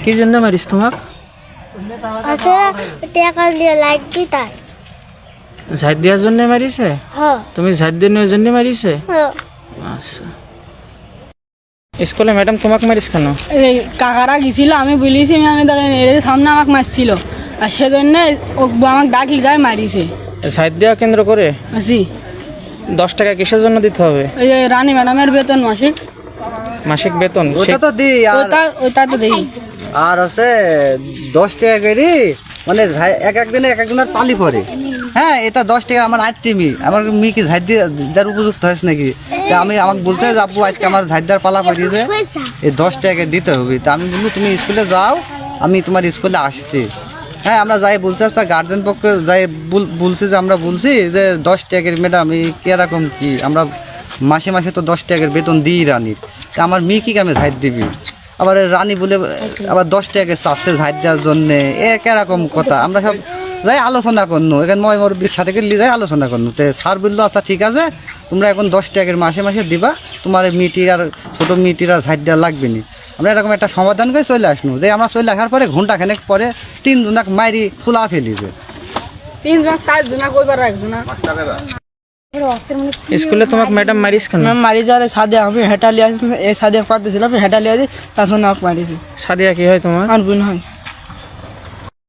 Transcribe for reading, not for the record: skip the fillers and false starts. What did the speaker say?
কি জন্য মারিস তোমাক? আচ্ছা টাকা দিয়ে লাগবি তাই। ঝাঁট দেওয়ার জন্য মারিছে? হ্যাঁ তুমি ঝাঁট দেওয়ার জন্য মারিছে? হ্যাঁ। আচ্ছা, স্কুলে ম্যাডাম তোমাকে মারিস কেন? এই কাকারা গেছিল, আমি বলেছি আমি দেখেন এর সামনে আমাকে মারছিল, আর সেজন্য আমাকে ডাকলি যায় মারিছে। ঝাঁট দেওয়া কেন্দ্র করে আসি 10 টাকা কিসের জন্য দিতে হবে? ওই যে রানী ম্যাডামের বেতন মাসিক, মাসিক বেতন। ওটা তো দিই আর ওইটা তো দেখি। আর হচ্ছে 10 টাকা করে মানে এক একদিনে এক একজনের পালি পড়ে। হ্যাঁ, এটা 10 টাকা আমার আইটিমি আমার মেয়ে কি ঝাঁট দিয়ে যার উপযুক্ত হয়েছে নাকি? তা আমি আমাকে বলতে যে আপু আজকে আমার ঝাঁট দেওয়ার পালা পড়িয়েছে, এই 10 টাকা দিতে হবে। তা আমি বলবো তুমি স্কুলে যাও, আমি তোমার স্কুলে আসছি। হ্যাঁ, আমরা যাই বলছি, আচ্ছা গার্জেন পক্ষে যাই বলছি যে আমরা বলছি যে 10 টাকার ম্যাডাম এই কিরকম কি, আমরা মাসে মাসে তো 10 টাকার বেতন দিই রানীর, তা আমার মেয়ে কি আমি ঝাঁট দিবি? আবার রানী বলে আবার 10 টাকা চাচ্ছে ঝাঁট দেওয়ার জন্যে, এ কিরকম কথা? আমরা সব যাই আলোচনা করনো, এখানে মোর সাথে গেলে যাই আলোচনা করনো। তো স্যার বললো আচ্ছা ঠিক আছে, তোমরা এখন 10 টাকার মাসে মাসে দিবা, তোমার মেয়েটির আর ছোটো মেয়েটির আর ঝাঁট দেওয়া লাগবে না। আমরা এরকম একটা সমাধান করে চলে আসনো। যে আমরা চলে আসার পরে ঘন্টাখানেক পরে 3 জনাক মাইরি খোলা ফেলিছে। 3 জন 4 জন কইবার রাখছো না। স্কুলে তোমাকে ম্যাডাম মারিস কেন? मैं मारी जा रहे सादे আমি হেটা লিয়া এ সাদে পাতে ছিল আমি হেটা লিয়া তার জন্য আমাকে মারিছে। সাদিয়া কি হয় তোমার? আর বোন হয়।